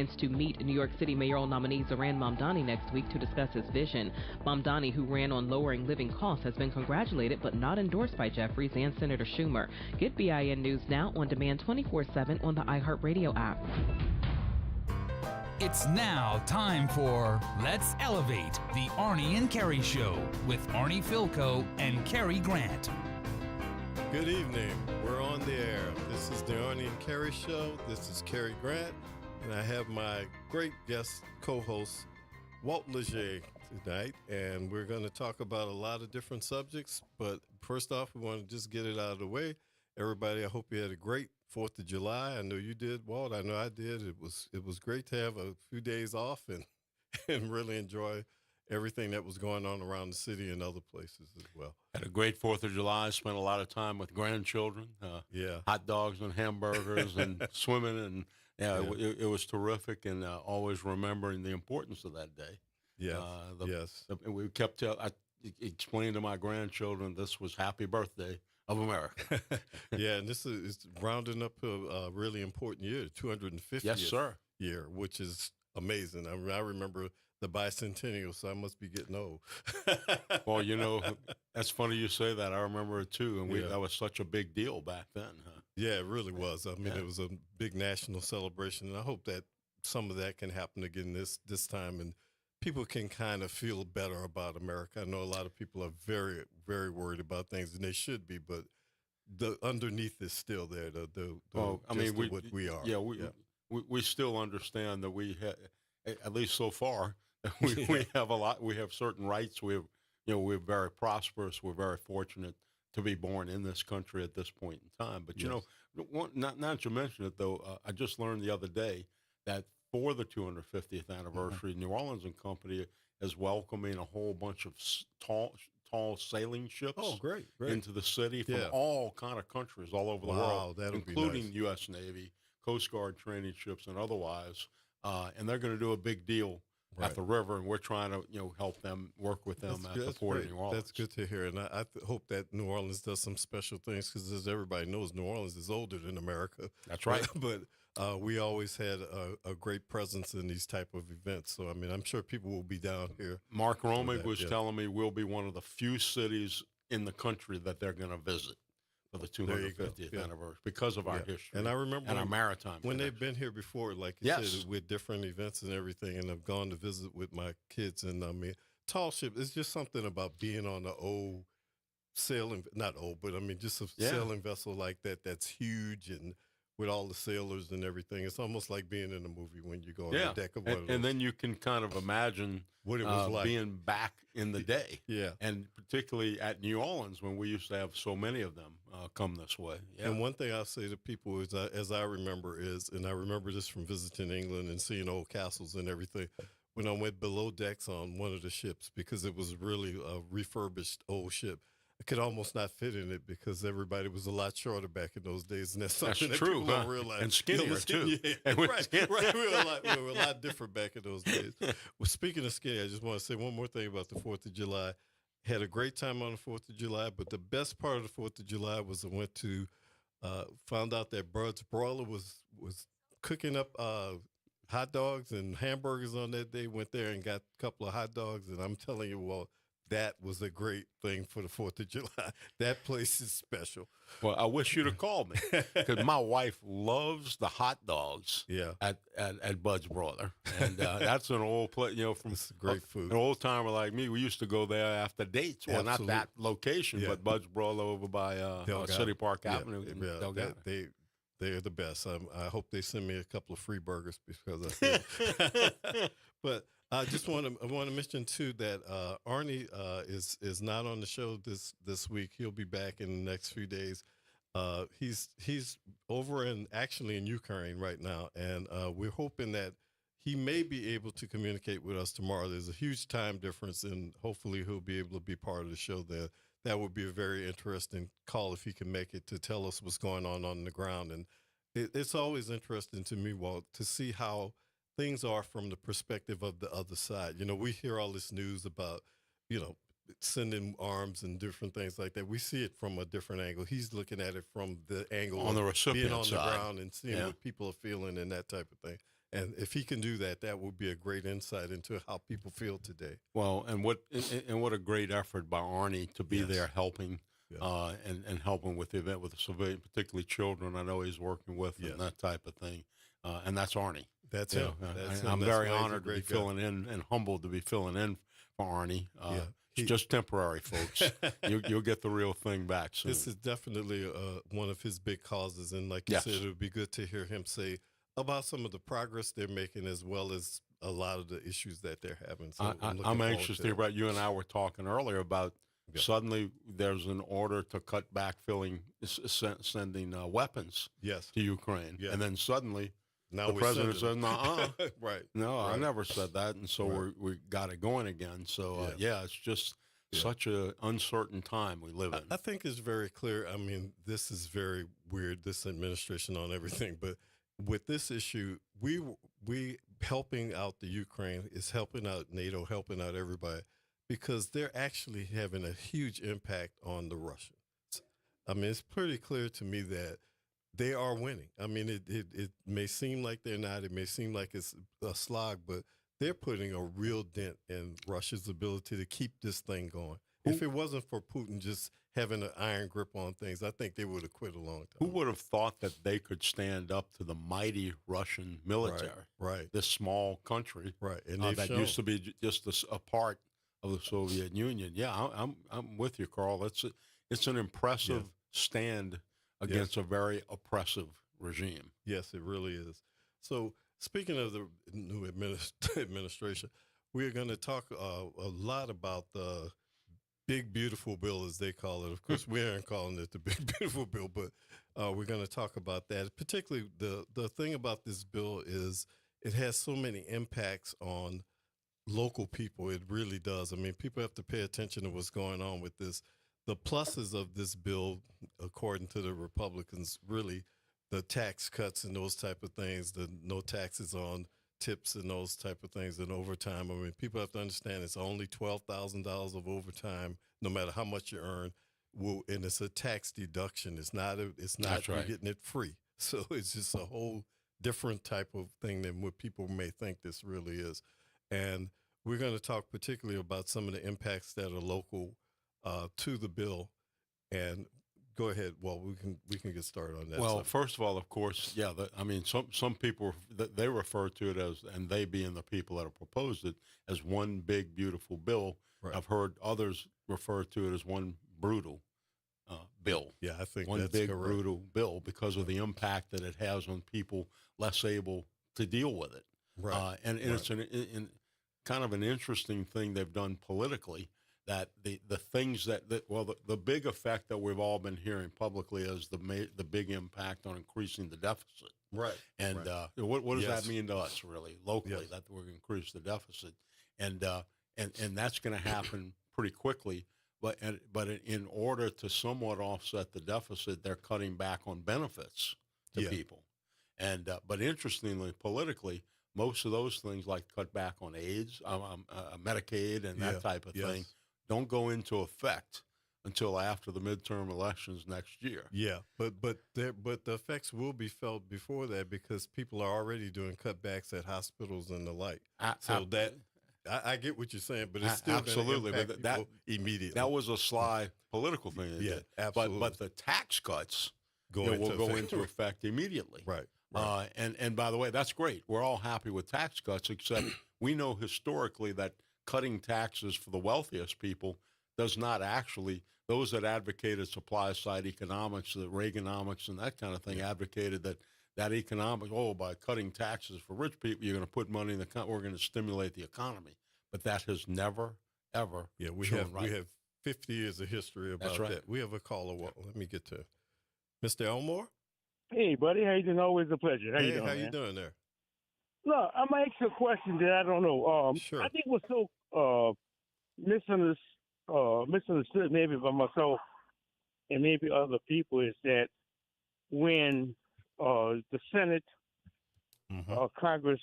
plans to meet New York City mayoral nominee Zohran Mamdani next week to discuss his vision. Mamdani, who ran on lowering living costs, has been congratulated but not endorsed by Jeffries and Senator Schumer. Get BIN News now on demand 24/7 on the iHeartRadio app. It's now time for Let's Elevate, the Arnie and Kerry Show with Arnie Filko and Kerry Grant. Good evening. We're on the air. This is the Arnie and Kerry Show. This is Kerry Grant, and I have my great guest co-host, Walt Leger, tonight, and we're going to talk about a lot of different subjects. But first off, we want to just get it out of the way. Everybody, I hope you had a great 4th of July. I know you did, Walt. I know I did. It was great to have a few days off and really enjoy everything that was going on around the city and other places as well. Had a great 4th of July. Spent a lot of time with grandchildren. Hot dogs and hamburgers and swimming. And it was terrific. And always remembering the importance of that day. Yes. We kept I explained to my grandchildren this was Happy Birthday of America. Yeah, and this is rounding up a really important year, 250th Yes, sir. year, which is amazing. I remember the bicentennial, so I must be getting old. Well, that's funny you say that. I remember it too, and that was such a big deal back then. Huh? Yeah, it really was. I mean, it was a big national celebration, and I hope that some of that can happen again this time, and people can kind of feel better about America. I know a lot of people are very, very worried about things, and they should be, but the underneath is still there. What we are. Yeah, we still understand that we have, at least so far, we have a lot. We have certain rights. We're very prosperous. We're very fortunate to be born in this country at this point in time. But not to mention it though, I just learned the other day that for the 250th anniversary, New Orleans and Company is welcoming a whole bunch of tall sailing ships. Oh, great. Into the city from all kind of countries all over the world, including nice. U.S. Navy, Coast Guard training ships, and otherwise. And they're going to do a big deal at the river, and we're trying to help them, work with them at the port of New Orleans. That's good to hear, and I hope that New Orleans does some special things because, as everybody knows, New Orleans is older than America. That's right. But we always had a great presence in these type of events. So, I mean, I'm sure people will be down here. Mark Romig was telling me we'll be one of the few cities in the country that they're going to visit for the 250th anniversary because of our history. And I remember our maritime when connection. they've been here before, like you said, with different events and everything, and I've gone to visit with my kids. And I mean, tall ship, it's just something about being on an old sailing, not old, but I mean, just a sailing vessel like that that's huge and with all the sailors and everything. It's almost like being in a movie when you go on the deck of one of those. And then you can kind of imagine what it was like being back in the day. Yeah. And particularly at New Orleans when we used to have so many of them come this way. Yeah. And one thing I'll say to people is, as I remember and I remember this from visiting England and seeing old castles and everything, when I went below decks on one of the ships, because it was really a refurbished old ship, I could almost not fit in it because everybody was a lot shorter back in those days, and that's something that true, people don't realize. And skinnier too. Right. We were a lot different back in those days. Well, speaking of skinny, I just want to say one more thing about the 4th of July. Had a great time on the 4th of July, but the best part of the 4th of July was I went to found out that Bud's Broiler was cooking up hot dogs and hamburgers on that day. Went there and got a couple of hot dogs, and I'm telling you, well, that was a great thing for the 4th of July. That place is special. Well, I wish you'd have called me because my wife loves the hot dogs at Bud's Broiler. And that's an old place, from great food. An old timer like me, we used to go there after dates. Well, not that location, but Bud's Broiler over by City Park Avenue in Delgado. They're the best. I hope they send me a couple of free burgers because I feel. But I just want to mention too that Arnie is not on the show this week. He'll be back in the next few days. He's over in Ukraine right now, and we're hoping that he may be able to communicate with us tomorrow. There's a huge time difference, and hopefully he'll be able to be part of the show there. That would be a very interesting call if he can make it to tell us what's going on the ground. And it's always interesting to me, Walt, to see how things are from the perspective of the other side. We hear all this news about, sending arms and different things like that. We see it from a different angle. He's looking at it from the angle on the recipient being on side. the ground and seeing what people are feeling and that type of thing. And if he can do that, that would be a great insight into how people feel today. Well, and what a great effort by Arnie to be Yes. there helping, Yeah. and helping with the event with the civilian, particularly children. I know he's working with Yes. and that type of thing. And that's Arnie. That's Yeah, him. That's him. I'm That's very why he's a honored to be great guy. filling in and humbled to be filling in for Arnie. Yeah. It's just temporary, folks. You'll get the real thing back soon. This is definitely one of his big causes. And like you Yes. said, it would be good to hear him say about some of the progress they're making as well as a lot of the issues that they're having. So I'm looking forward anxious to to hear that. about. You and I were talking earlier about Yeah. suddenly there's an order to cut back sending weapons Yes. to Ukraine, Yeah. and then suddenly Now the we're president sending said, them. "Nuh-uh." Right. No, I Right. never said that, and so Right. we got it going again. So Yeah. it's just Yeah. such a uncertain time we live in. I think it's very clear. I mean, this is very weird, this administration on everything, but with this issue, we helping out the Ukraine is helping out NATO, helping out everybody, because they're actually having a huge impact on the Russians. I mean, it's pretty clear to me that they are winning. I mean, it may seem like they're not. It may seem like it's a slog, but they're putting a real dent in Russia's ability to keep this thing going. If it wasn't for Putin just having an iron grip on things, I think they would have quit a long Who time. would have thought that they could stand up to the mighty Russian military? Right, This small country right. And they've that shown. used to be just a part of the Soviet Union. Yeah, I'm with you, Carl. It's an impressive stand against a very oppressive regime. Yes, it really is. So, speaking of the new administration, we're going to talk a lot about the big beautiful bill, as they call it. Of course, we aren't calling it the big beautiful bill, but we're going to talk about that. Particularly, the thing about this bill is it has so many impacts on local people. It really does. I mean, people have to pay attention to what's going on with this. The pluses of this bill, according to the Republicans, really the tax cuts and those type of things, the no taxes on tips and those type of things, and overtime. I mean, people have to understand it's only $12,000 of overtime, no matter how much you earn. And it's a tax deduction. It's not. That's you're right. getting it free. So it's just a whole different type of thing than what people may think this really is. And we're going to talk particularly about some of the impacts that are local to the bill. And go ahead. Well, we can get started on that. Well, subject. first of all, of course, yeah. I mean, some people they refer to it as, and they being the people that have proposed it, as one big beautiful bill. Right. I've heard others refer to it as one brutal bill. Yeah, I think One that's big correct. brutal bill because of the impact that it has on people less able to deal with it. Right. And it's an kind of an interesting thing they've done politically, that the things the big effect that we've all been hearing publicly is the big impact on increasing the deficit. Right. And right. what does Yes. that mean to us, really, locally, Yes. that we're going to increase the deficit? And that's going to happen pretty quickly. But in order to somewhat offset the deficit, they're cutting back on benefits to Yeah. people. And but interestingly, politically, most of those things, like cut back on AIDS, Medicaid, and that Yeah. type of Yes. thing, don't go into effect until after the midterm elections next year. Yeah, but the effects will be felt before that because people are already doing cutbacks at hospitals and the like. So that I get what you're saying, but it's still gonna absolutely, but impact that people immediately. that was a sly political thing. They Yeah, did. absolutely. But the tax cuts Go will into go effect. into effect immediately. Right. Right. And by the way, that's great. We're all happy with tax cuts, except we know historically that cutting taxes for the wealthiest people does not actually. Those that advocated supply side economics, the Reaganomics, and that kind of thing, advocated that economics. Oh, by cutting taxes for rich people, you're going to put money in the we're going to stimulate the economy. But that has never ever. Yeah, we shown right. have 50 years of history about right. that. We have a caller. Well, let me get to Mr. Elmore. Hey, buddy. How you doing? Always a pleasure. How you Hey, doing, how man? you doing there? Look, I'm gonna ask you a question that I don't know. Sure. I think what's so misunderstood maybe by myself and maybe other people is that when the Senate, Mhm. Congress,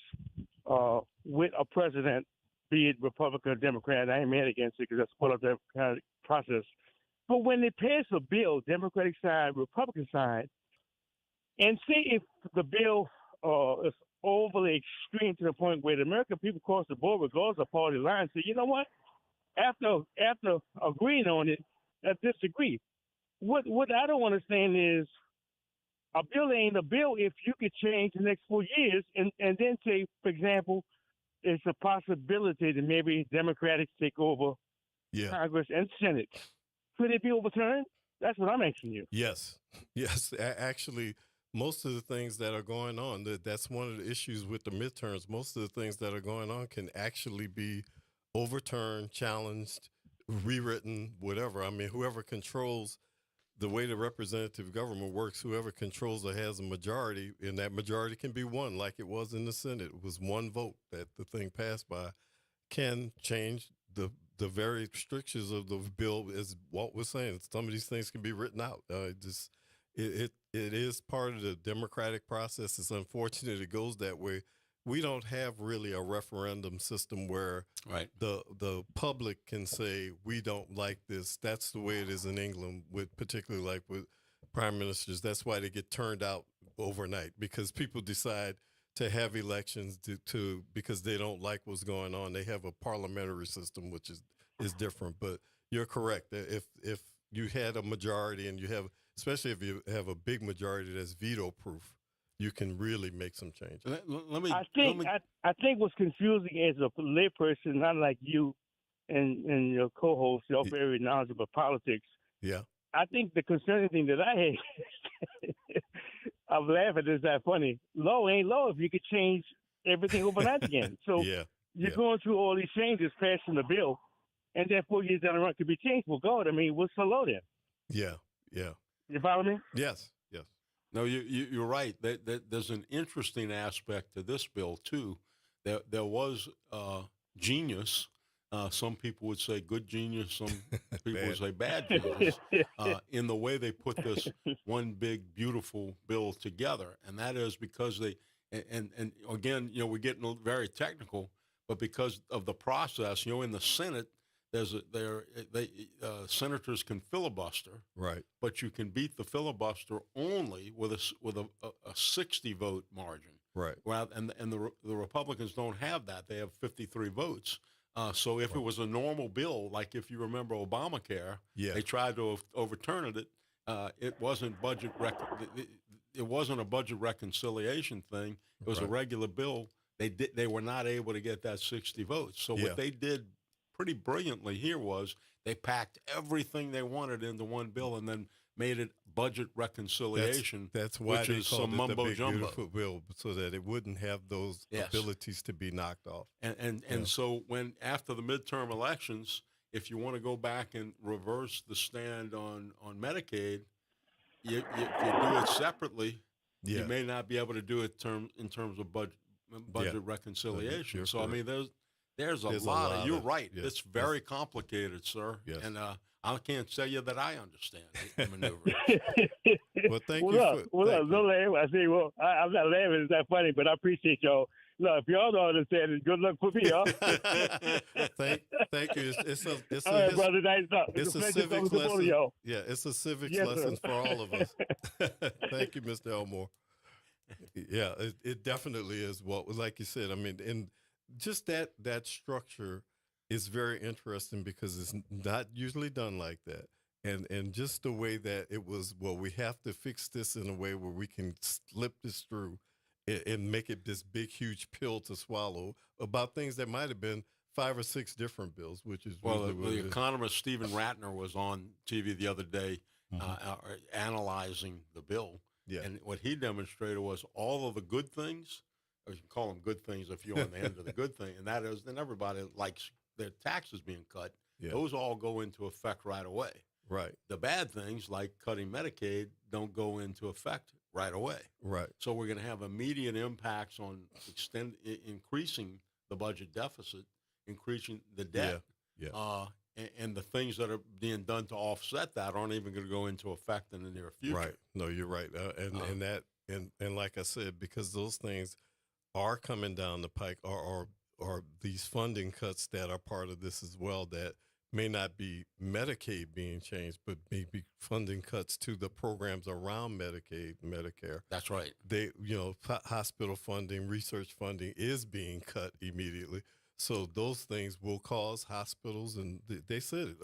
with a president, be it Republican or Democrat, I ain't mad against it because that's part of the kind of process. But when they pass a bill, Democratic side, Republican side, and say if the bill, if overly extreme to the point where the American people across the board, regardless of party lines, say, you know what? After agreeing on it, I disagree. What I don't understand is a bill ain't a bill if you could change the next 4 years and then say, for example, it's a possibility that maybe Democrats take over Yeah. Congress and Senate. Could it be overturned? That's what I'm asking you. Yes. Yes. Actually, most of the things that are going on, that's one of the issues with the midterms. Most of the things that are going on can actually be overturned, challenged, rewritten, whatever. I mean, whoever controls the way the representative government works, whoever controls or has a majority, and that majority can be one, like it was in the Senate. It was one vote that the thing passed by, can change the very strictures of the bill. As Walt was saying, some of these things can be written out. It is part of the democratic process. It's unfortunate it goes that way. We don't have really a referendum system where the public can say we don't like this. That's the way it is in England, with particularly like with prime ministers. That's why they get turned out overnight, because people decide to have elections to because they don't like what's going on. They have a parliamentary system, which is different. But you're correct. If you had a majority, and you have, especially if you have a big majority that's veto proof, you can really make some changes. I think what's confusing as a layperson, not like you and your co-host, you're very knowledgeable about politics. Yeah. I think the concerning thing that I had, I'm laughing, is that funny. Law ain't law if you could change everything overnight again. So you're going through all these changes, passing the bill, and then 4 years down the road could be changed. Well, God, I mean, what's the law then? Yeah, yeah. You follow me? Yes, yes. No, you're right. There's an interesting aspect to this bill, too. There was genius. Some people would say good genius. Some people would say bad genius in the way they put this one big, beautiful bill together. And that is because and again, we're getting very technical, but because of the process, in the Senate, senators can filibuster, right? But you can beat the filibuster only with a 60 vote margin, right? Well, and the Republicans don't have that; they have 53 votes. So if it was a normal bill, like if you remember Obamacare, they tried to overturn it. It wasn't it wasn't a budget reconciliation thing. It was a regular bill. They were not able to get that 60 votes. So what they did pretty brilliantly here was they packed everything they wanted into one bill and then made it budget reconciliation. That's why which they is called some it mumbo the big, jumbo beautiful bill, so that it wouldn't have those abilities to be knocked off. And so when after the midterm elections, if you want to go back and reverse the stand on Medicaid, you do it separately. You may not be able to do it in terms of budget reconciliation. So I mean, there's a lot of, you're right. It's very complicated, sir. Yes. And I can't tell you that I understand the maneuver. Well, thank you. Don't laugh. I say, I'm not laughing. It's not funny, but I appreciate y'all. No, if y'all don't understand it, good luck for me, y'all. Thank you. It's all right, brother. Nice talk. It's a civics lesson. Yeah, it's a civics lesson for all of us. Thank you, Mr. Elmore. Yeah, it definitely is. Well, like you said, I mean, and just that structure is very interesting because it's not usually done like that. And just the way that it was, we have to fix this in a way where we can slip this through and make it this big, huge pill to swallow about things that might have been 5 or 6 different bills, which is really the economist Stephen Ratner was on TV the other day analyzing the bill. Yeah. And what he demonstrated was all of the good things, or you can call them good things if you're on the end of the good thing, and that is then everybody likes their taxes being cut. Yeah. Those all go into effect right away. Right. The bad things, like cutting Medicaid, don't go into effect right away. Right. So we're going to have immediate impacts on increasing the budget deficit, increasing the debt. Yeah. And the things that are being done to offset that aren't even going to go into effect in the near future. Right. No, you're right. And like I said, because those things are coming down the pike, are these funding cuts that are part of this as well, that may not be Medicaid being changed, but maybe funding cuts to the programs around Medicaid, Medicare. That's right. They, hospital funding, research funding is being cut immediately. So those things will cause hospitals, and they said it,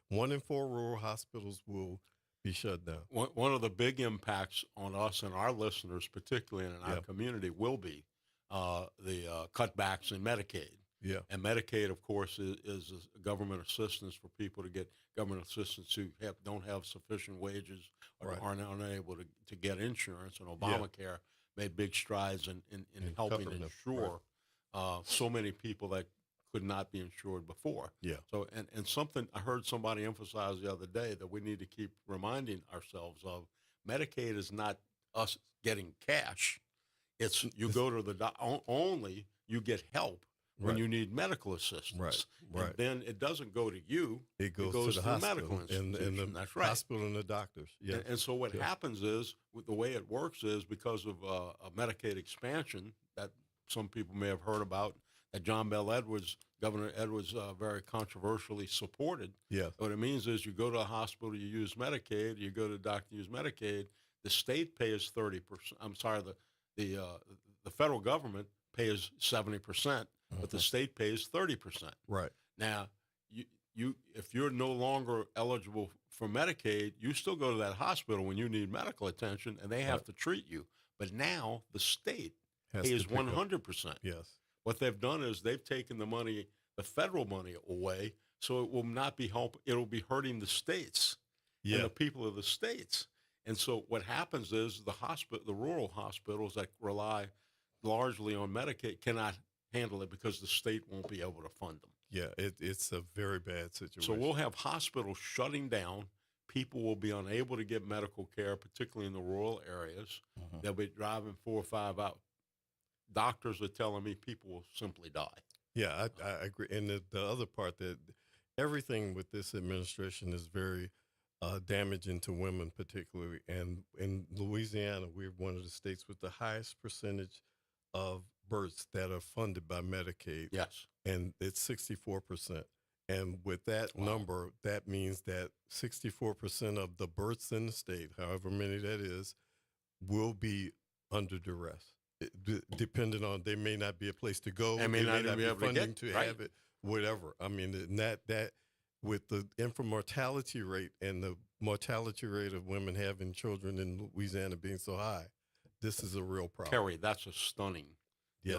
1 in 4 rural hospitals will be shut down. One of the big impacts on us and our listeners, particularly in our community, will be the cutbacks in Medicaid. Yeah. And Medicaid, of course, is government assistance for people to get government assistance who don't have sufficient wages or aren't unable to get insurance. And Obamacare made big strides in helping insure so many people that could not be insured before. Yeah. So and something I heard somebody emphasize the other day that we need to keep reminding ourselves of: Medicaid is not us getting cash. It's you go to the only you get help when you need medical assistance. Right. And then it doesn't go to you. It goes to the medical institution. And the That's right. hospital and the doctors. Yeah. And so what happens is, the way it works is because of a Medicaid expansion that some people may have heard about, that John Bel Edwards, Governor Edwards, very controversially supported. Yeah. What it means is you go to a hospital, you use Medicaid, you go to the doctor, you use Medicaid. The state pays 30%. I'm sorry, the federal government pays 70%. But the state pays 30%. Right. Now, you if you're no longer eligible for Medicaid, you still go to that hospital when you need medical attention, and they have to treat you. But now the state pays 100%. Yes. What they've done is they've taken the federal money away, so it will not be it'll be hurting the states and the people of the states. And so what happens is the rural hospitals that rely largely on Medicaid cannot handle it because the state won't be able to fund them. Yeah, it's a very bad situation. So we'll have hospitals shutting down. People will be unable to get medical care, particularly in the rural areas. They'll be driving 4 or 5 out. Doctors are telling me people will simply die. Yeah, I agree. And the other part, that everything with this administration is very damaging to women particularly. And in Louisiana, we're one of the states with the highest percentage of births that are funded by Medicaid. Yes. And it's 64%. And with that number, that means that 64% of the births in the state, however many that is, will be under duress. Depending on, there may not be a place to go. They may not be funding to have it, whatever. I mean, that with the infant mortality rate and the mortality rate of women having children in Louisiana being so high, this is a real problem. Kerry, that's a stunning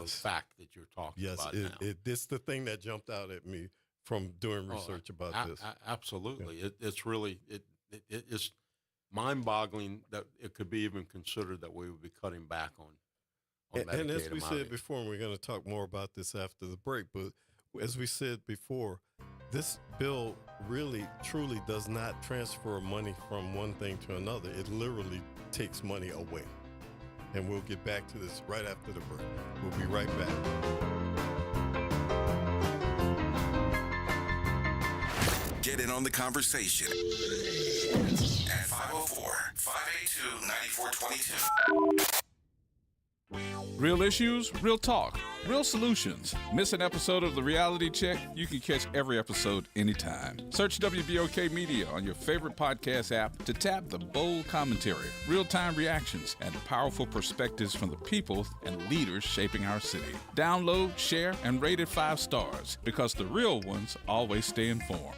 fact that you're talking about now. This is the thing that jumped out at me from doing research about this. Absolutely. Yeah. It's really, it's mind-boggling that it could be even considered that we would be cutting back on Medicaid. And as we said before, and we're going to talk more about this after the break, but as we said before, this bill really, truly does not transfer money from one thing to another. It literally takes money away. And we'll get back to this right after the break. We'll be right back. Get in on the conversation at 504-582-9422. Real issues, real talk, real solutions. Miss an episode of The Reality Check? You can catch every episode anytime. Search WBOK Media on your favorite podcast app to tap the bold commentary, real-time reactions, and powerful perspectives from the people and leaders shaping our city. Download, share, and rate it 5 stars, because the real ones always stay informed.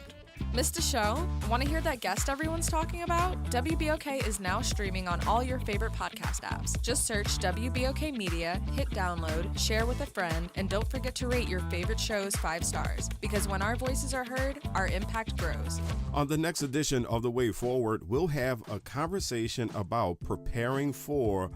Missed a show? Want to hear that guest everyone's talking about? WBOK is now streaming on all your favorite podcast apps. Just search WBOK Media, hit download, share with a friend, and don't forget to rate your favorite shows 5 stars. Because when our voices are heard, our impact grows. On the next edition of The Way Forward, we'll have a conversation about preparing for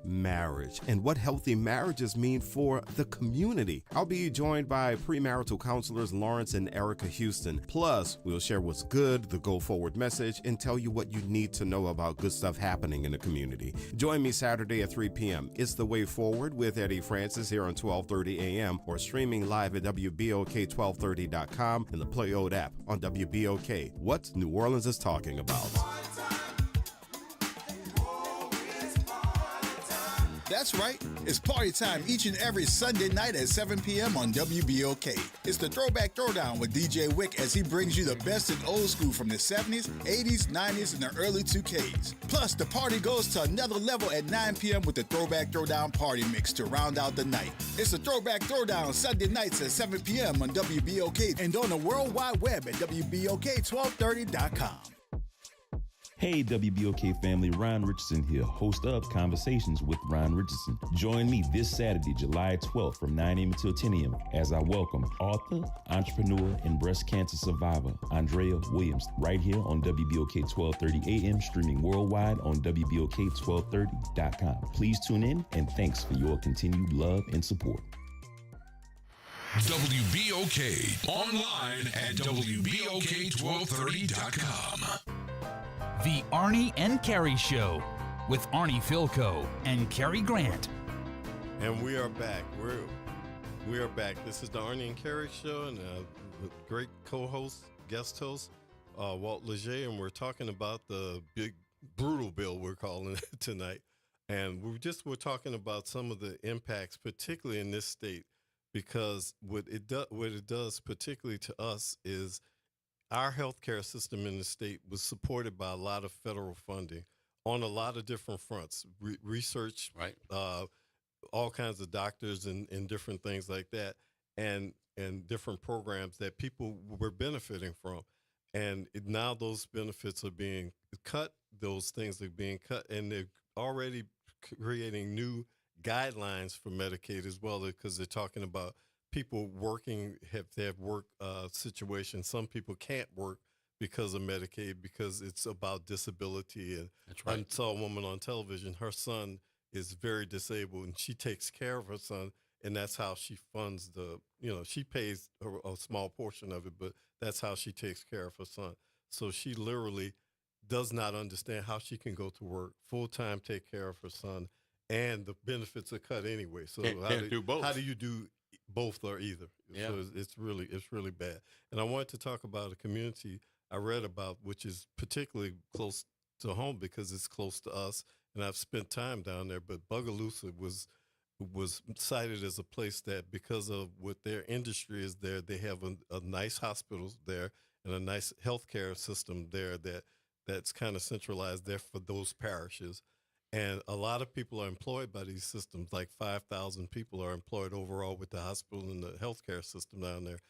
marriage and what healthy marriages mean for the community. I'll be joined by premarital counselors Lawrence and Erica Houston. Plus, we'll share what's good, the Go Forward message, and tell you what you need to know about good stuff happening in the community. Join me Saturday at 3 p.m. It's The Way Forward with Eddie Francis here on 1230 a.m. or streaming live at WBOK1230.com and the Play Ode app on WBOK. What New Orleans is talking about. That's right. It's party time each and every Sunday night at 7 p.m. on WBOK. It's the Throwback Throwdown with DJ Wick as he brings you the best in old school from the 70s, 80s, 90s, and the early 2Ks. Plus, the party goes to another level at 9 p.m. with the Throwback Throwdown Party Mix to round out the night. It's the Throwback Throwdown Sunday nights at 7 p.m. on WBOK and on the World Wide Web at WBOK1230.com. Hey WBOK family, Ron Richardson here, host of Conversations with Ron Richardson. Join me this Saturday, July 12th from 9 a.m. until 10 a.m. as I welcome author, entrepreneur, and breast cancer survivor Andrea Williams right here on WBOK 1230 AM, streaming worldwide on WBOK1230.com. Please tune in, and thanks for your continued love and support. WBOK, online at WBOK1230.com. The Arnie and Carrie Show with Arnie Philco and Carrie Grant. And we are back. We are back. This is the Arnie and Carrie Show, and great co-host, guest host, Walt Leger, and we're talking about the big brutal bill, we're calling it tonight. And we're talking about some of the impacts, particularly in this state, because what it does, particularly to us, is our healthcare system in the state was supported by a lot of federal funding on a lot of different fronts, research, right, all kinds of doctors and different things like that, and different programs that people were benefiting from. And now those benefits are being cut, those things are being cut, and they're already creating new guidelines for Medicaid as well, because they're talking about people working, they have work situations. Some people can't work because of Medicaid because it's about disability. And that's right. I saw a woman on television, her son is very disabled, and she takes care of her son, and that's how she funds she pays a small portion of it, but that's how she takes care of her son. So she literally does not understand how she can go to work full-time, take care of her son, and the benefits are cut anyway. So can't do both. How do you do both or either? Yeah. So it's really bad. And I wanted to talk about a community I read about, which is particularly close to home because it's close to us, and I've spent time down there. But Bogalusa was cited as a place that, because of what their industry is there, they have a nice hospitals there and a nice healthcare system there that's kind of centralized there for those parishes. And a lot of people are employed by these systems, like 5,000 people are employed overall with the hospital and the healthcare system down there.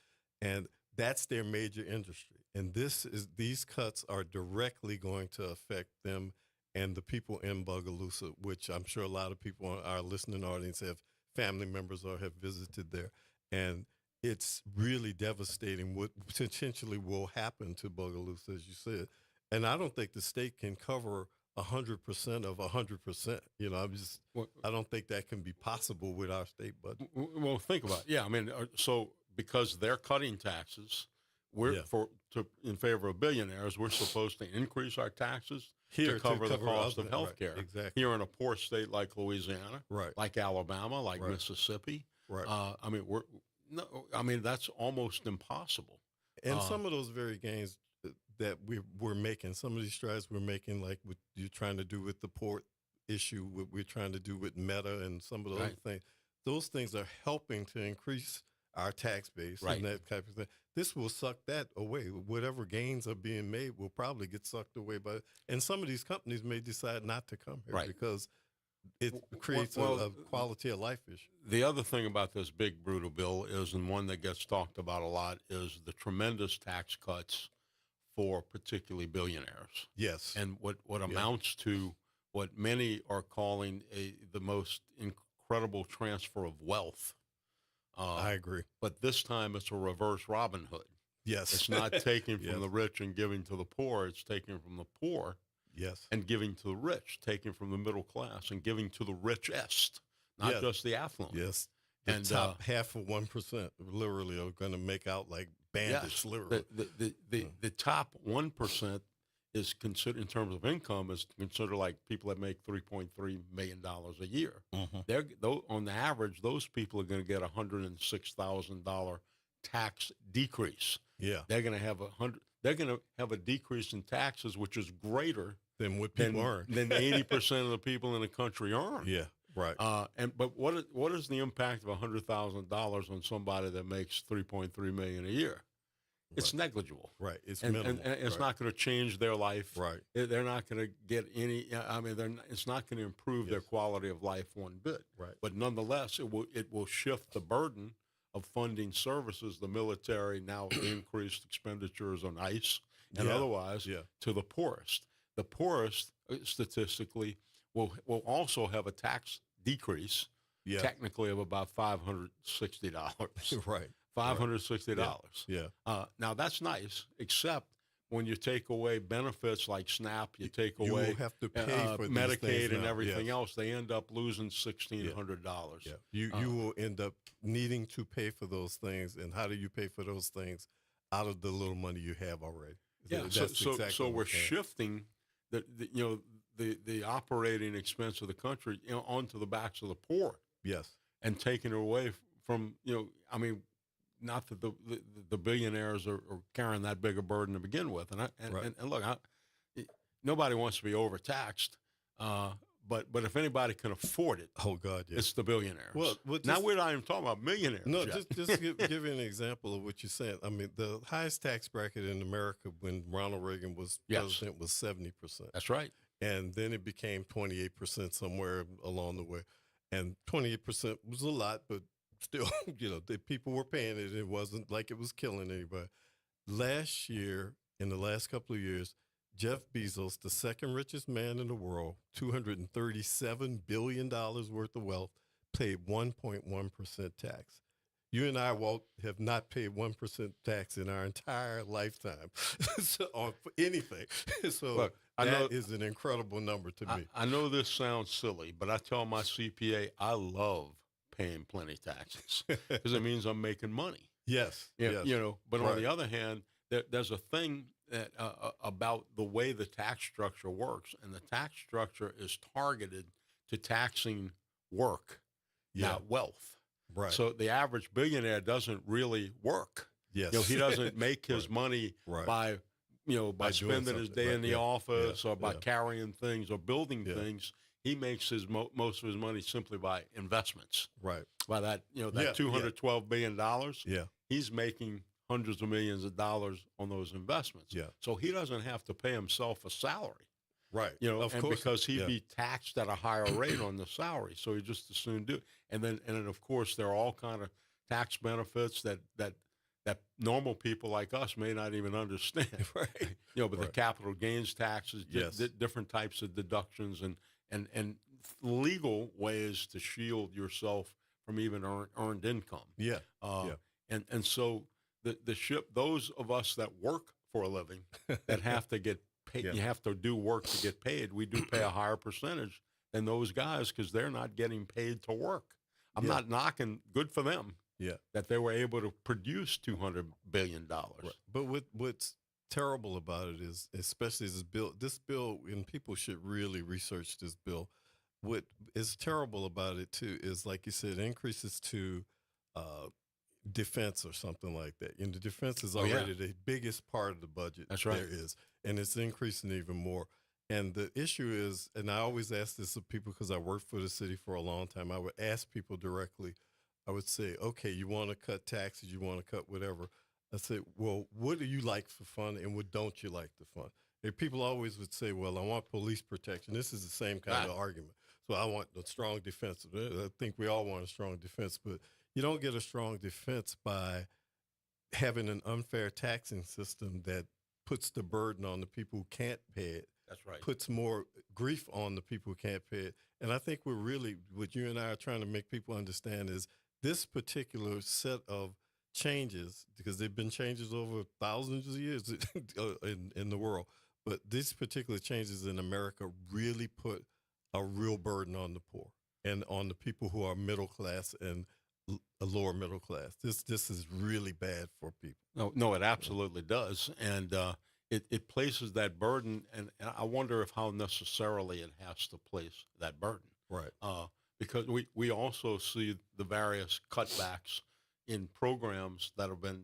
And that's their major industry. And these cuts are directly going to affect them and the people in Bogalusa, which I'm sure a lot of people in our listening audience have family members or have visited there. And it's really devastating what potentially will happen to Bogalusa, as you said. And I don't think the state can cover 100% of 100%. I don't think that can be possible with our state budget. Well, think about it. Yeah, I mean, so because they're cutting taxes, in favor of billionaires, we're supposed to increase our taxes to cover the cost of health care. Right, exactly. Here in a poor state like Louisiana, right, like Alabama, like right, Mississippi, right. I mean, that's almost impossible. And some of those very gains that we're making, some of these strides we're making, like what you're trying to do with the port issue, what we're trying to do with Meta and some of those other things, those things are helping to increase our tax base and that type of thing. This will suck that away. Whatever gains are being made will probably get sucked away by, and some of these companies may decide not to come here because it creates a quality of life issue. The other thing about this big brutal bill is, and one that gets talked about a lot, is the tremendous tax cuts for particularly billionaires. Yes. And what amounts to what many are calling the most incredible transfer of wealth. I agree. But this time it's a reverse Robin Hood. Yes. It's not taking from the rich and giving to the poor. It's taking from the poor and giving to the rich, taking from the middle class and giving to the richest, not just the affluent. Yes. The top half of 1% literally are going to make out like bandits, literally. The top 1% is considered, in terms of income, is considered like people that make $3.3 million a year. Mm-hmm. On the average, those people are going to get $106,000 tax decrease. Yeah, they're going to have They're going to have a decrease in taxes, which is greater than what people earn, than 80% of the people in the country earn. Yeah. Right. But what is the impact of $100,000 on somebody that makes $3.3 million a year? It's negligible. Right. It's and minimal. and it's right. not going to change their life. Right. They're not going to get any. I mean, it's not going to improve their quality of life one bit. Right. But nonetheless, it will shift the burden of funding services, the military, now increased expenditures on ICE and otherwise, to the poorest. The poorest, statistically, will also have a tax decrease, technically, of about $560. Right. $560. Yeah. Now that's nice, except when you take away benefits like SNAP, you take You away will have to pay for these Medicaid things and now. everything Yes. else. They end up losing $1,600. Yeah. You will end up needing to pay for those things. And how do you pay for those things? Out of the little money you have already. Yeah. That's So exactly what we're I'm saying. shifting the operating expense of the country onto the backs of the poor. Yes. And taking it away from I mean, not that the billionaires are carrying that big a burden to begin with, and look, nobody wants to be overtaxed, but if anybody can afford it, oh God, yeah. it's the billionaires. Well, now we're not even talking about millionaires. No, yet. just give you an example of what you're saying. I mean, the highest tax bracket in America when Ronald Reagan was president was 70%. That's right. And then it became 28% somewhere along the way, and 28% was a lot, but still, the people were paying it. It wasn't like it was killing anybody. Last year, in the last couple of years, Jeff Bezos, the second richest man in the world, $237 billion worth of wealth, paid 1.1% tax. You and I, Walt, have not paid 1% tax in our entire lifetime on anything. So Look, that is an incredible number to me. I know this sounds silly, but I tell my CPA I love paying plenty taxes because it means I'm making money. Yes. Yeah, yes. But Right. on the other hand, there's a thing that about the way the tax structure works, and the tax structure is targeted to taxing work, not wealth. Right. So the average billionaire doesn't really work. Yes. He doesn't make his money by By doing spending his something. day Right. in the Yeah. office or by Yeah. carrying things or building things. He makes his most of his money simply by investments. Right. By that, that Yeah, $212 billion. Yeah. He's making hundreds of millions of dollars on those investments. Yeah. So he doesn't have to pay himself a salary. Right. Of course. because he'd Yeah. be taxed at a higher rate on the salary. So he just as soon do it. And then of course there are all kind of tax benefits that normal people like us may not even understand. Right. But the capital gains taxes, different types of deductions and legal ways to shield yourself from even earned income. Yeah. And so those of us that work for a living that have to get paid, you have to do work to get paid. We do pay a higher percentage than those guys because they're not getting paid to work. I'm not knocking. Good for them. Yeah. That they were able to produce $200 billion. Right. But what's terrible about it is, especially this bill, and people should really research this bill. What is terrible about it too is, like you said, increases to defense or something like that. And the defense is already the biggest part of the budget. That's right. There is, and it's increasing even more. And the issue is, and I always ask this of people because I worked for the city for a long time. I would ask people directly. I would say, okay, you want to cut taxes, you want to cut whatever. I said, well, what do you like for fun and what don't you like for fun? And people always would say, well, I want police protection. This is the same kind of argument. So I want a strong defense. I think we all want a strong defense, but you don't get a strong defense by having an unfair taxing system that puts the burden on the people who can't pay it. That's right. Puts more grief on the people who can't pay it. And I think what you and I are trying to make people understand is this particular set of changes, because there have been changes over thousands of years in the world, but these particular changes in America really put a real burden on the poor and on the people who are middle class and a lower middle class. This is really bad for people. No, it absolutely does. And it places that burden, and I wonder how necessarily it has to place that burden. Right. Because we also see the various cutbacks in programs that have been,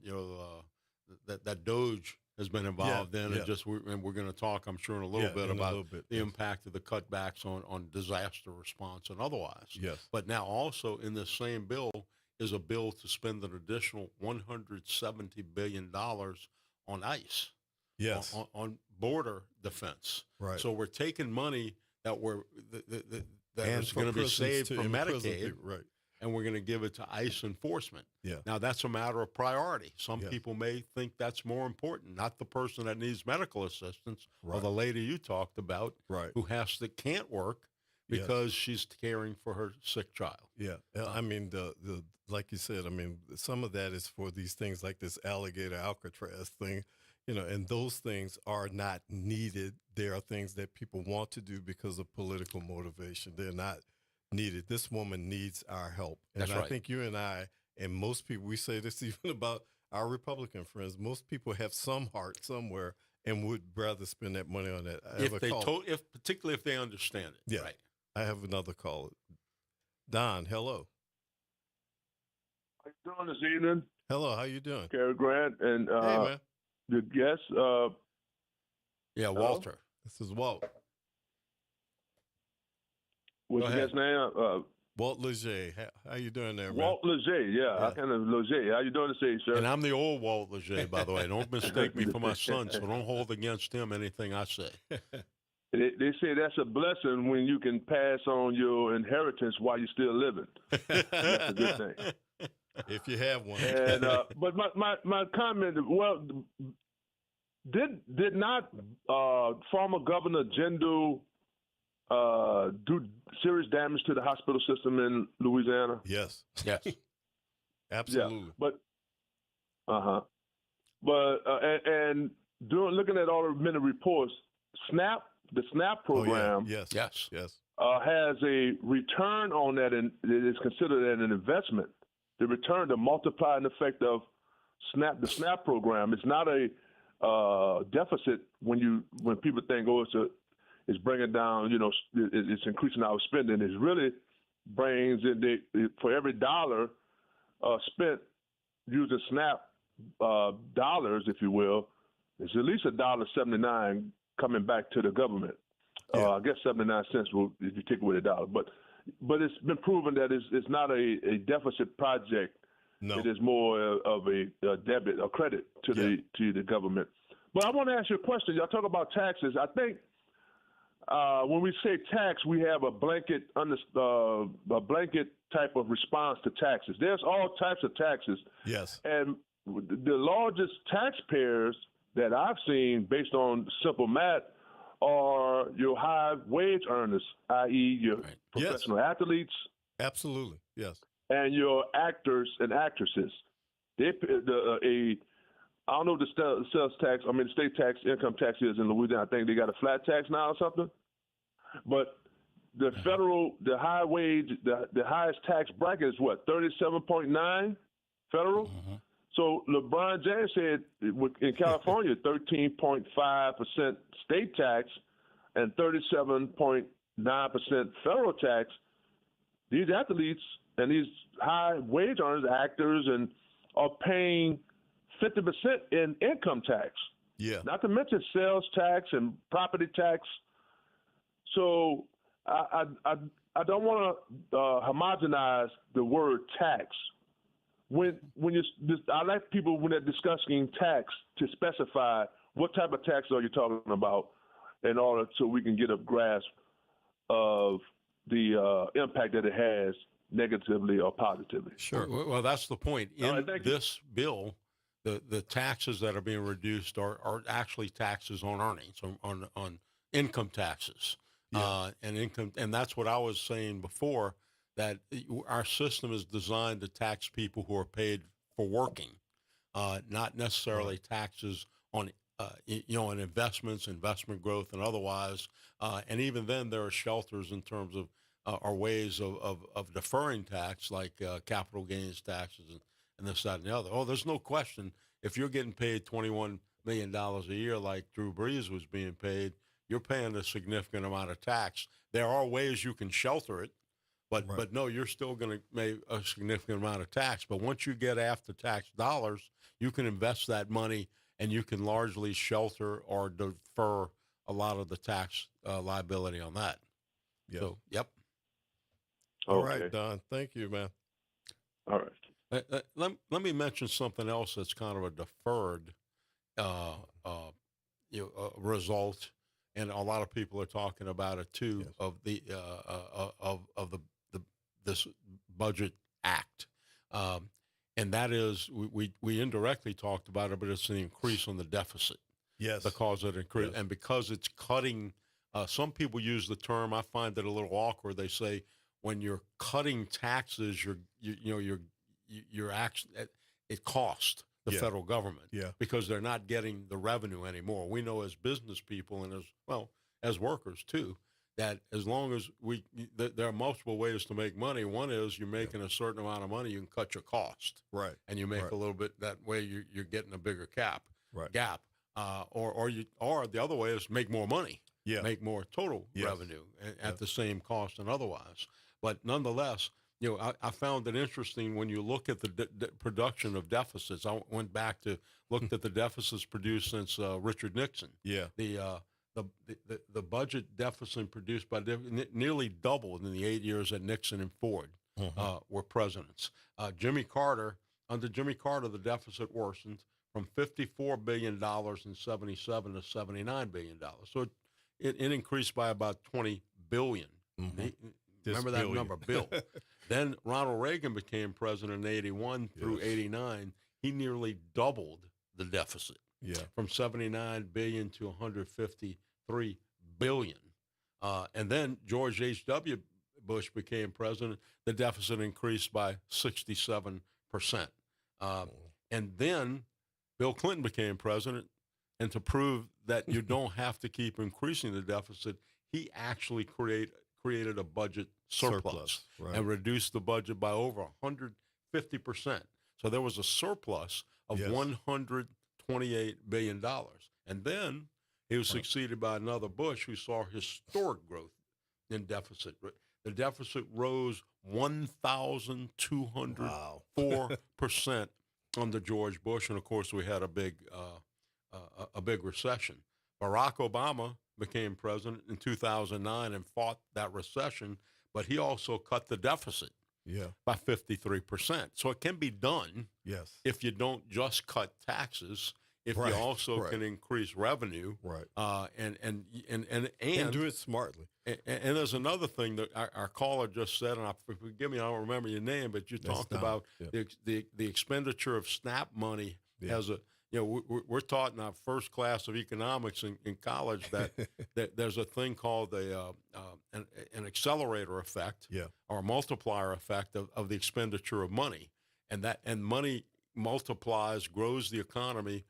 that DOGE has been involved in, and we're going to talk, I'm sure, in a little bit about the impact of the cutbacks on disaster response and otherwise. Yes. But now also in this same bill is a bill to spend an additional $170 billion on ICE. Yes. On border defense. Right. So we're taking money that that And is for going to be prisons saved to from imprison Medicaid, people, right. and we're going to give it to ICE enforcement. Yeah. Now, that's a matter of priority. Some Yes. people may think that's more important, not the person that needs medical assistance or Right. the lady you talked about Right. who can't work because she's caring for her sick child. Yeah. I mean, the like you said, I mean, some of that is for these things like this alligator Alcatraz thing, and those things are not needed. There are things that people want to do because of political motivation. They're not needed. This woman needs our help. And That's I right. think you and I and most people, we say this even about our Republican friends, most people have some heart somewhere and would rather spend that money on that. Particularly if they understand it. Yeah. Right. I have another caller. Don, hello. How you doing this evening? Hello, how you doing? Cary Grant and Hey, man. the guest. Yeah, Walter. This is Walt. What's Go the ahead. guest name? Walt Leger. How you doing there, man? Walt Leger. Yeah, I kind of Leger. How you doing this evening, sir? And I'm the old Walt Leger, by the way. Don't mistake me for my son, so don't hold against him anything I say. They say that's a blessing when you can pass on your inheritance while you're still living. That's a good thing. If you have one. And but my comment, well, did not former Governor Jindal do serious damage to the hospital system in Louisiana? Yes. Yes. Absolutely. Yeah, but and looking at all the many reports, the SNAP program, Yes. has a return on that, and it is considered an investment. The return, the multiplying effect of the SNAP program. It's not a deficit when people think, it's bringing down, it's increasing our spending. It really brings in for every dollar spent using SNAP dollars, if you will, it's at least $1.79 coming back to the government. I guess 79 cents if you take away the dollar. But it's been proven that it's not a deficit project. No. It is more of a debit or credit to the government. But I want to ask you a question. Y'all talk about taxes. I think when we say tax, we have a blanket type of response to taxes. There's all types of taxes. Yes. And the largest taxpayers that I've seen, based on simple math, are your high wage earners, i.e., your professional athletes. Absolutely. Yes. And your actors and actresses. I don't know what the sales tax, the state tax, income tax is in Louisiana. I think they got a flat tax now or something. But the federal, the high wage, the highest tax bracket is what, 37.9 federal? Mm-hmm. So LeBron James said in California, 13.5% state tax and 37.9% federal tax. These athletes and these high wage earners, actors, and are paying 50% in income tax. Yeah. Not to mention sales tax and property tax. So I don't want to homogenize the word tax. I like people when they're discussing tax to specify what type of tax are you talking about, in order so we can get a grasp of the impact that it has, negatively or positively. Sure. Well, that's the point. In this bill, the taxes that are being reduced are actually taxes on earnings, on income taxes, and that's what I was saying before. That our system is designed to tax people who are paid for working, not necessarily taxes on on investments, investment growth, and otherwise. And even then, there are shelters in terms of or ways of deferring tax, like capital gains taxes and this, that, and the other. Oh, there's no question. If you're getting paid $21 million a year like Drew Brees was being paid, you're paying a significant amount of tax. There are ways you can shelter it. But no, you're still going to make a significant amount of tax. But once you get after tax dollars, you can invest that money and you can largely shelter or defer a lot of the tax liability on that. Yeah. So, yep. All right, Don. Thank you, man. All right. Let me mention something else that's kind of a deferred result, and a lot of people are talking about it too. Yes. Of the this budget act, and that is we indirectly talked about it, but it's an increase on the deficit. Yes, because it increased, and because it's cutting. Some people use the term. I find it a little awkward. They say when you're cutting taxes, you're actually it costs the federal government because they're not getting the revenue anymore. We know as business people and as workers too, that as long as there are multiple ways to make money. One is you're making a certain amount of money, you can cut your cost, right, and you make a little bit. That way you're getting a bigger gap. Or the other way is make more money, make more total revenue at the same cost and otherwise. But nonetheless, I found it interesting when you look at the production of deficits. I went back to looked at the deficits produced since Richard Nixon. Yeah. The budget deficit produced by nearly doubled in the 8 years that Nixon and Ford were presidents. Under Jimmy Carter, the deficit worsened from $54 billion in 77 to $79 billion. So it increased by about $20 billion. Remember that number, Bill. Then Ronald Reagan became president in 81 through 89. He nearly doubled the deficit from $79 billion to $153 billion. And then George H.W. Bush became president. The deficit increased by 67%. And then Bill Clinton became president, and to prove that you don't have to keep increasing the deficit, he actually created a budget surplus and reduced the budget by over 150%. So there was a surplus of $128 billion. And then he was succeeded by another Bush who saw historic growth in deficit. The deficit rose 1,204% under George Bush, and of course we had a big recession. Barack Obama became president in 2009 and fought that recession, but he also cut the deficit by 53%. So it can be done if you don't just cut taxes, if you also can increase revenue, and do it smartly. And there's another thing that our caller just said, and forgive me, I don't remember your name, but you talked about the expenditure of SNAP money as a, we're taught in our first class of economics in college that there's a thing called an accelerator effect or a multiplier effect of the expenditure of money, and money multiplies, grows the economy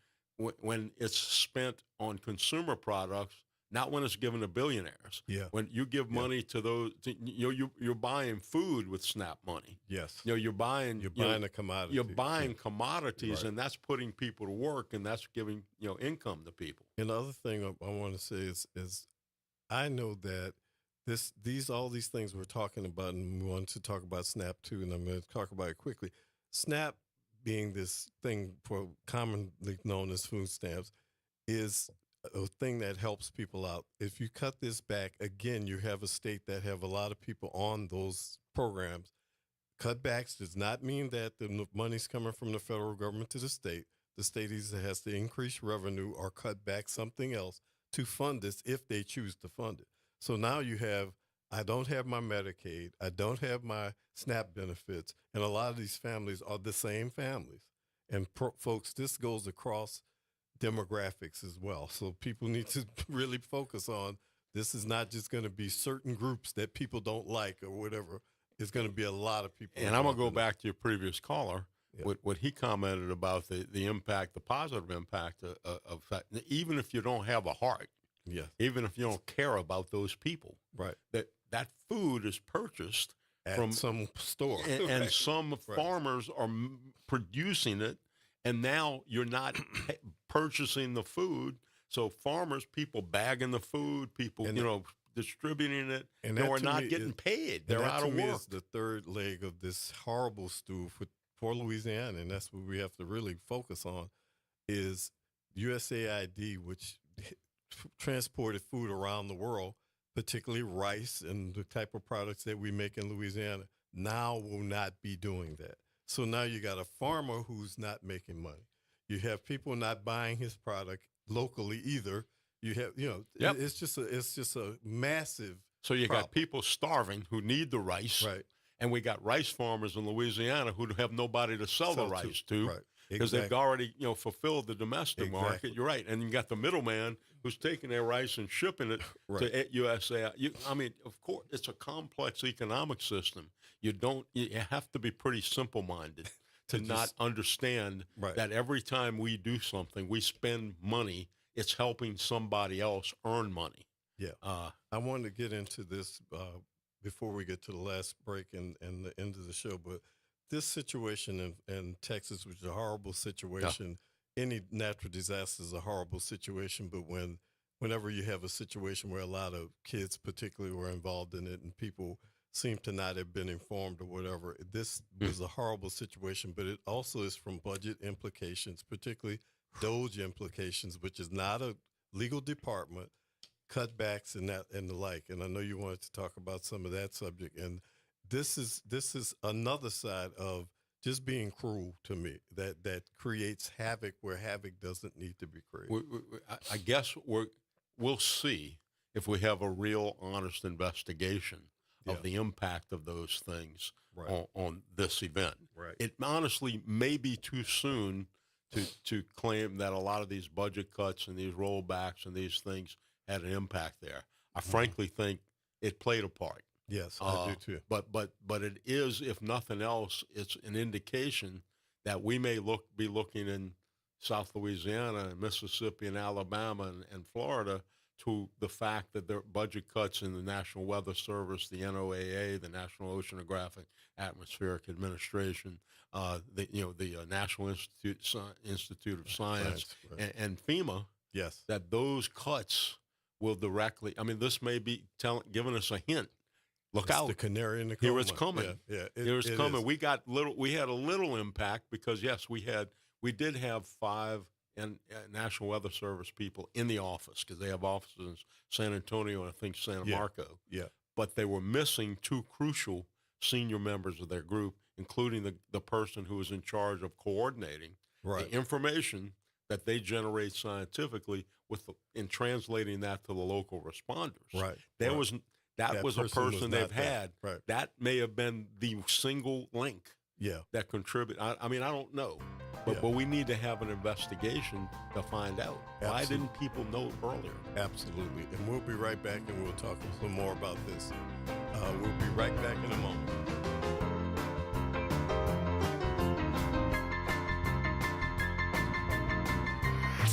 when it's spent on consumer products. Not when it's given to billionaires. When you give money to those, you're buying food with SNAP money. You're buying a commodity. You're buying commodities, and that's putting people to work, and that's giving income to people. And the other thing I want to say is, I know that all these things we're talking about, and we want to talk about SNAP too, and I'm going to talk about it quickly. SNAP, being this thing commonly known as food stamps, is a thing that helps people out. If you cut this back, again, you have a state that have a lot of people on those programs. Cutbacks does not mean that the money's coming from the federal government to the state. The state either has to increase revenue or cut back something else to fund this if they choose to fund it. So now you have, I don't have my Medicaid, I don't have my SNAP benefits, and a lot of these families are the same families. And folks, this goes across demographics as well. So people need to really focus on, this is not just going to be certain groups that people don't like or whatever. It's going to be a lot of people. And I'm going to go back to your previous caller, what he commented about the impact, the positive impact of that. Even if you don't have a heart, even if you don't care about those people, that food is purchased from some store. And some farmers are producing it, and now you're not purchasing the food. So farmers, people bagging the food, people, distributing it, and are not getting paid. They're out of work. Is the third leg of this horrible stew for Louisiana, and that's what we have to really focus on, is USAID, which transported food around the world, particularly rice and the type of products that we make in Louisiana, now will not be doing that. So now you got a farmer who's not making money. You have people not buying his product locally either. You have, it's just a massive. So you problem. got people starving who need the rice, right? And we got rice farmers in Louisiana who have nobody to sell the rice to, right? Because they've already, fulfilled the domestic market. You're right, and you got the middleman who's taking their rice and shipping it to USA. Of course, it's a complex economic system. You have to be pretty simple-minded to not understand that every time we do something, we spend money. It's helping somebody else earn money. Yeah. I wanted to get into this before we get to the last break and the end of the show, but this situation in Texas, which is a horrible situation. Yeah. Any natural disaster is a horrible situation, but whenever you have a situation where a lot of kids particularly were involved in it and people seem to not have been informed or whatever, this was a horrible situation, but it also is from budget implications, particularly DOGE implications, which is not a legal department, cutbacks and the like. And I know you wanted to talk about some of that subject. And this is another side of just being cruel to me that creates havoc where havoc doesn't need to be created. I guess we'll see if we have a real honest investigation of the impact of those things on this event. Right. It honestly may be too soon to claim that a lot of these budget cuts and these rollbacks and these things had an impact there. I frankly think it played a part. Yes, I do too. But it is, if nothing else, it's an indication that we may be looking in South Louisiana and Mississippi and Alabama and Florida to the fact that there are budget cuts in the National Weather Service, the NOAA, the National Oceanographic Atmospheric Administration, the National Institute of Science, and FEMA. Yes, that those cuts will directly. This may be giving us a hint. Look out! The canary in the coal Here it's coming. Yeah, here it's coming. Is. We had a little impact because yes, we did have 5 National Weather Service people in the office because they have offices in San Antonio and I think Santa Marco. Yeah. But they were missing 2 crucial senior members of their group, including the person who was in charge of coordinating the information that they generate scientifically in translating that to the local responders. Right. That was a person they've had. Right. That may have been the single link. Yeah. That contribute. I don't know, but we need to have an investigation to find out. Absolutely. Why didn't people know earlier? Absolutely. And we'll be right back, and we'll talk a little more about this. We'll be right back in a moment.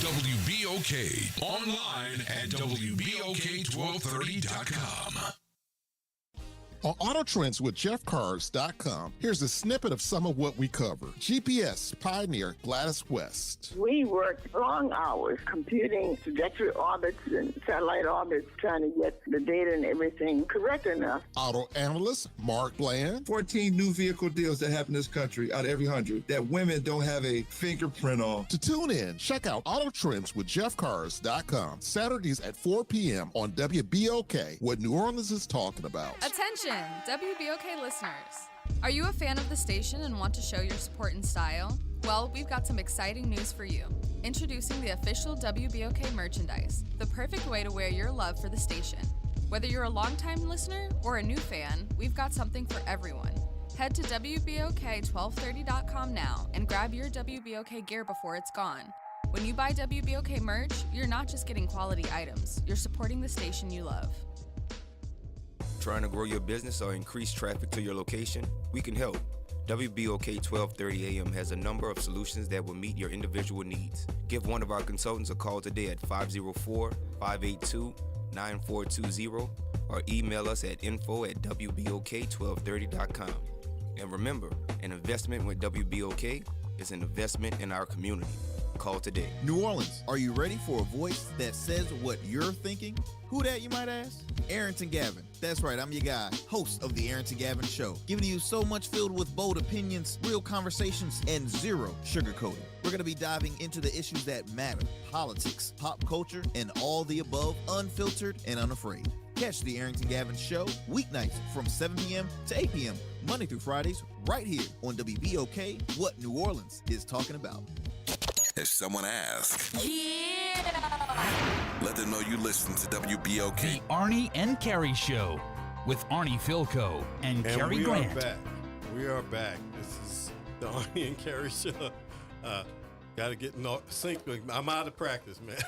WBOK, online at WBOK1230.com. On Auto Trends with JeffCars.com, here's a snippet of some of what we cover. GPS pioneer Gladys West. We worked long hours computing trajectory orbits and satellite orbits, trying to get the data and everything correct enough. Auto analyst Mark Bland. 14 new vehicle deals that happen in this country out of every 100 that women don't have a fingerprint on. To tune in, check out Auto Trends with JeffCars.com, Saturdays at 4 p.m. on WBOK, what New Orleans is talking about. Attention, WBOK listeners. Are you a fan of the station and want to show your support and style? Well, we've got some exciting news for you. Introducing the official WBOK merchandise, the perfect way to wear your love for the station. Whether you're a longtime listener or a new fan, we've got something for everyone. Head to WBOK1230.com now and grab your WBOK gear before it's gone. When you buy WBOK merch, you're not just getting quality items, you're supporting the station you love. Trying to grow your business or increase traffic to your location? We can help. WBOK 1230 AM has a number of solutions that will meet your individual needs. Give one of our consultants a call today at 504-582-9420 or email us at info@WBOK1230.com. And remember, an investment with WBOK is an investment in our community. Call today. New Orleans, are you ready for a voice that says what you're thinking? Who that, you might ask? Arrington Gavin. That's right, I'm your guy, host of the Arrington Gavin Show, giving you so much filled with bold opinions, real conversations, and zero sugarcoating. We're going to be diving into the issues that matter: politics, pop culture, and all the above, unfiltered and unafraid. Catch the Arrington Gavin Show weeknights from 7 p.m. to 8 p.m., Monday through Fridays, right here on WBOK, what New Orleans is talking about. If someone asks, Yeah! let them know you listen to WBOK. The Arnie and Carrie Show with Arnie Philco and Carrie Grant. We are back. This is the Arnie and Carrie Show. Got to get in sync. I'm out of practice, man.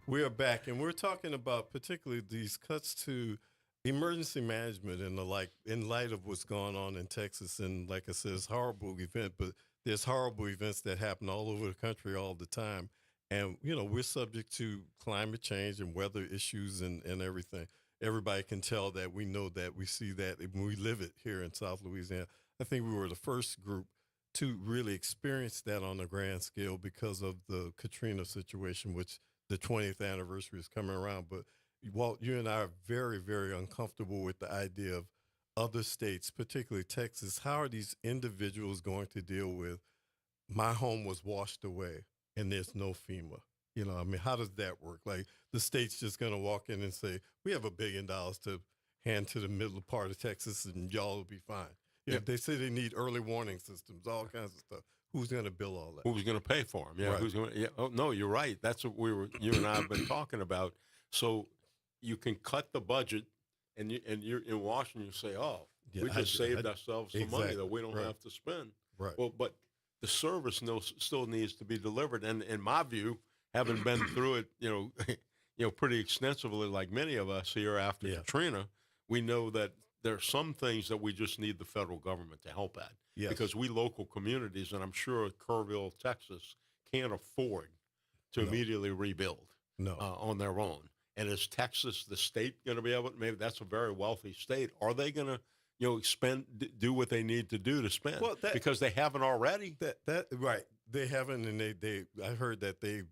We are back, and we're talking about particularly these cuts to emergency management and the like in light of what's going on in Texas. And like I said, it's a horrible event, but there's horrible events that happen all over the country all the time. And, you know, we're subject to climate change and weather issues and everything. Everybody can tell that. We know that. We see that when we live it here in South Louisiana. I think we were the first group to really experience that on a grand scale because of the Katrina situation, which the 20th anniversary is coming around. But Walt, you and I are very, very uncomfortable with the idea of other states, particularly Texas. How are these individuals going to deal with, my home was washed away and there's no FEMA? You know, I mean, how does that work? Like, the state's just going to walk in and say, we have $1 billion to hand to the middle part of Texas and y'all will be fine. If they say they need early warning systems, all kinds of stuff. Who's going to bill all that? Who's going to pay for them? Yeah, Right. who's going to? Yeah. Oh no, you're right. That's what you and I have been talking about. So you can cut the budget, and you're in Washington. You say, oh, Yeah, we just saved ourselves some money that we don't Right. have to spend. Right. Well, but the service still needs to be delivered. And in my view, having been through it, you know, pretty extensively, like many of us here after Katrina, we know that there are some things that we just need the federal government to help at. Yes. Because we local communities, and I'm sure Kerrville, Texas, can't afford to immediately rebuild on their own. And is Texas, the state, going to be able to? Maybe that's a very wealthy state. Are they going to, do what they need to do to spend? Well, because they haven't already. That right, they haven't, and they I heard that they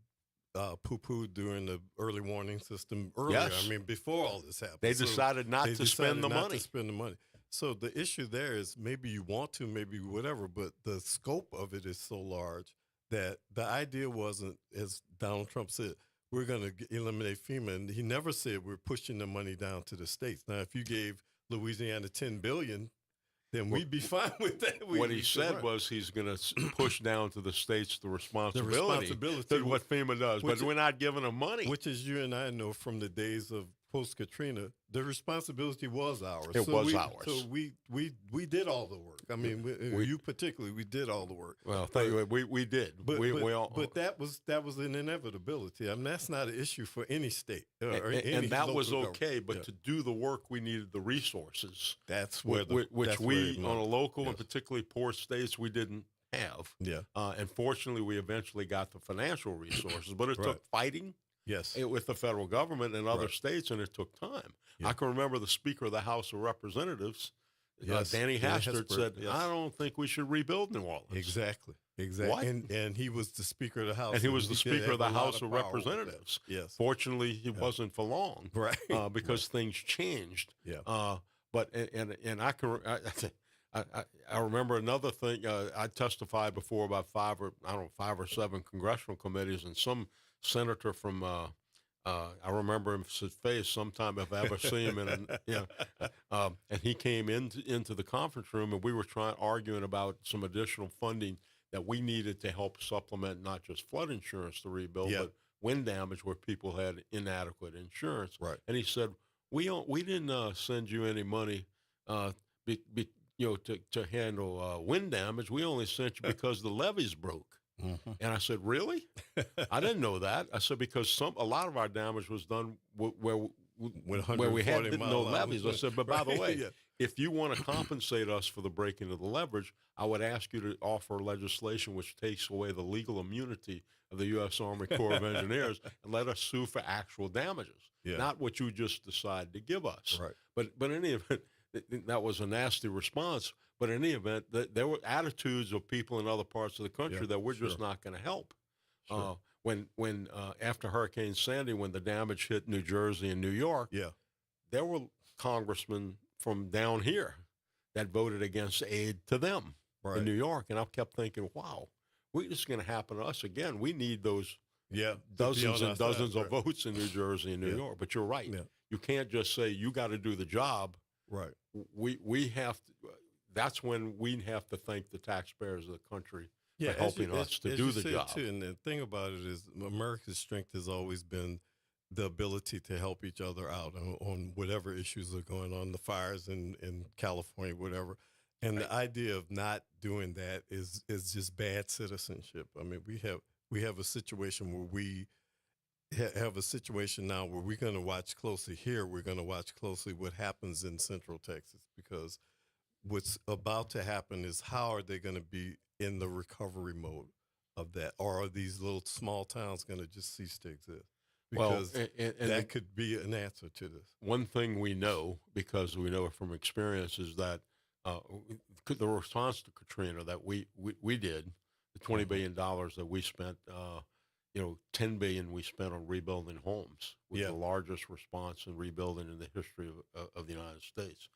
poo-pooed during the early warning system earlier. Yes. I mean, before all this happened, They decided not to spend the money. To spend the money. So the issue there is maybe you want to, maybe whatever, but the scope of it is so large that the idea wasn't, as Donald Trump said, we're going to eliminate FEMA. And he never said we're pushing the money down to the states. Now, if you gave Louisiana $10 billion, then we'd be fine with that. What he said was he's going to push down to the states the responsibility to what FEMA does, but we're not giving them money. Which, as you and I know from the days of post-Katrina, the responsibility was ours. It was ours. So we did all the work. I mean, you particularly, we did all the work. Well, thank you. We did. But, we all, but that was an inevitability. I mean, that's not an issue for any state. Or any and that was local okay, government. but to do the work, we needed the resources. That's where which that's we, where it on a went. local and Yes. particularly poor states, we didn't have. Yeah. And fortunately, we eventually got the financial resources, but it Right. took fighting. Yes. With the federal government and other Right. states, and it took time. Yeah. I can remember the Speaker of the House of Representatives, Yes. Danny Danny Hastert, Hastert, said, yes. I don't think we should rebuild New Orleans. Exactly. What? And he was the Speaker of the House. And he was the did Speaker have of the a lot House of power with that. Representatives. Yes. Fortunately, he wasn't for long, Right. Because things changed. Yeah. But and I can I remember another thing. I testified before about 5 or 7 congressional committees, and some senator from I remember his face sometime if I ever see him and he came into the conference room, and we were arguing about some additional funding that we needed to help supplement not just flood insurance to rebuild, but wind damage where people had inadequate insurance. Right. And he said, we didn't send you any money to handle wind damage. We only sent you because the levees broke. Mm-hmm. And I said, really? I didn't know that. I said, because a lot of our damage was done where we had no levees. I said, but by the way, if you want to compensate us for the breaking of the leverage, I would ask you to offer legislation which takes away the legal immunity of the U.S. Army Corps of Engineers and let us sue for actual damages, not what you just decide to give us. Right. But in any event, that was a nasty response. But in any event, there were attitudes of people in other parts of the country that we're just not going to help. Sure. When after Hurricane Sandy, when the damage hit New Jersey and New York, there were congressmen from down here that voted against aid to them. in New York, and I kept thinking, wow, this is going to happen to us again. We need those dozens and dozens of votes in New Jersey and New York. But you're right. Yeah. You can't just say you got to do the job. Right. We have to. That's when we have to thank the taxpayers of the country for helping us to do the job. Too, and the thing about it is, America's strength has always been the ability to help each other out on whatever issues are going on, the fires in California, whatever. And the idea of not doing that is just bad citizenship. I mean, we have a situation where we have a situation now where we're going to watch closely here. We're going to watch closely what happens in Central Texas, because what's about to happen is how are they going to be in the recovery mode of that? Or are these little small towns going to just cease to exist? Because and that could be an answer to this. One thing we know, because we know it from experience, is that the response to Katrina that we did, the $20 billion that we spent, $10 billion we spent on rebuilding homes, was the largest response in rebuilding in the history of the United States.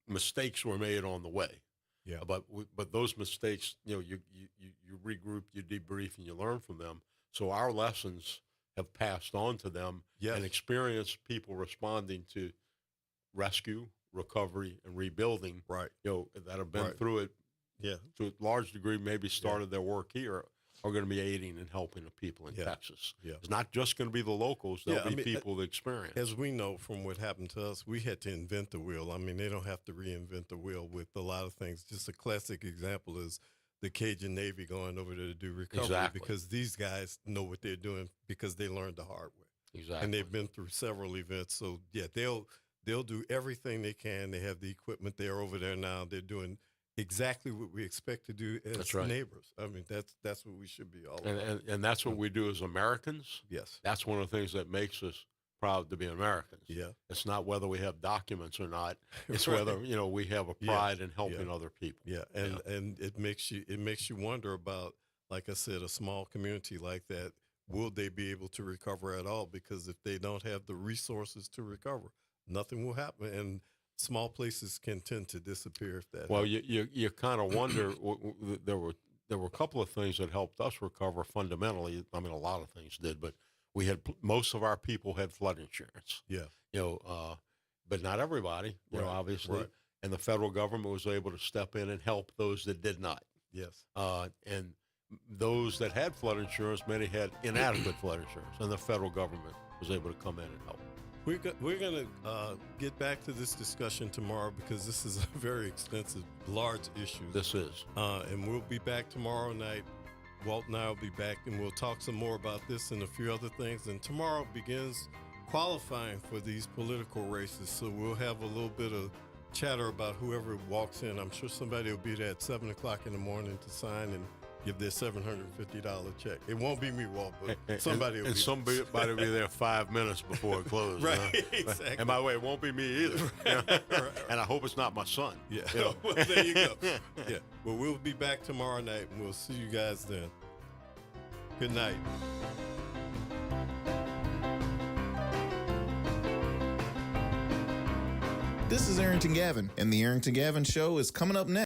Mistakes were made on the way, but those mistakes, you regroup, you debrief, and you learn from them. So our lessons have passed on to them, and experienced people responding to rescue, recovery, and rebuilding. Right. That have been through it. To a large degree, maybe started their work here, are going to be aiding and helping the people in Texas. It's not just going to be the locals. There'll be people that experience. As we know from what happened to us, we had to invent the wheel. I mean, they don't have to reinvent the wheel with a lot of things. Just a classic example is the Cajun Navy going over there to do recovery, because these guys know what they're doing because they learned the hard way. Exactly. And they've been through several events. So, they'll do everything they can. They have the equipment there over there now. They're doing exactly what we expect to do as neighbors. I mean, that's what we should be all about. And that's what we do as Americans. Yes. That's one of the things that makes us proud to be Americans. Yeah. It's not whether we have documents or not. It's whether, we have a pride in helping other people. Yeah. And it makes you wonder about, like I said, a small community like that, will they be able to recover at all? Because if they don't have the resources to recover, nothing will happen. And small places can tend to disappear if that. Well, you kind of wonder. There were a couple of things that helped us recover fundamentally. I mean, a lot of things did, but we had most of our people had flood insurance. Yeah. But not everybody. Obviously, and the federal government was able to step in and help those that did not. Yes. And those that had flood insurance, many had inadequate flood insurance, and the federal government was able to come in and help. We're going to get back to this discussion tomorrow, because this is a very extensive, large issue. This is. And we'll be back tomorrow night. Walt and I will be back, and we'll talk some more about this and a few other things. And tomorrow begins qualifying for these political races, so we'll have a little bit of chatter about whoever walks in. I'm sure somebody will be there at 7 o'clock in the morning to sign and give their $750 check. It won't be me, Walt, but somebody will be. Somebody will be there 5 minutes before it closes. Right, exactly. And by the way, it won't be me either. And I hope it's not my son. Yeah, well, there you go. Yeah, well, we'll be back tomorrow night, and we'll see you guys then. Good night. This is Arrington Gavin, and the Arrington Gavin Show is coming up next.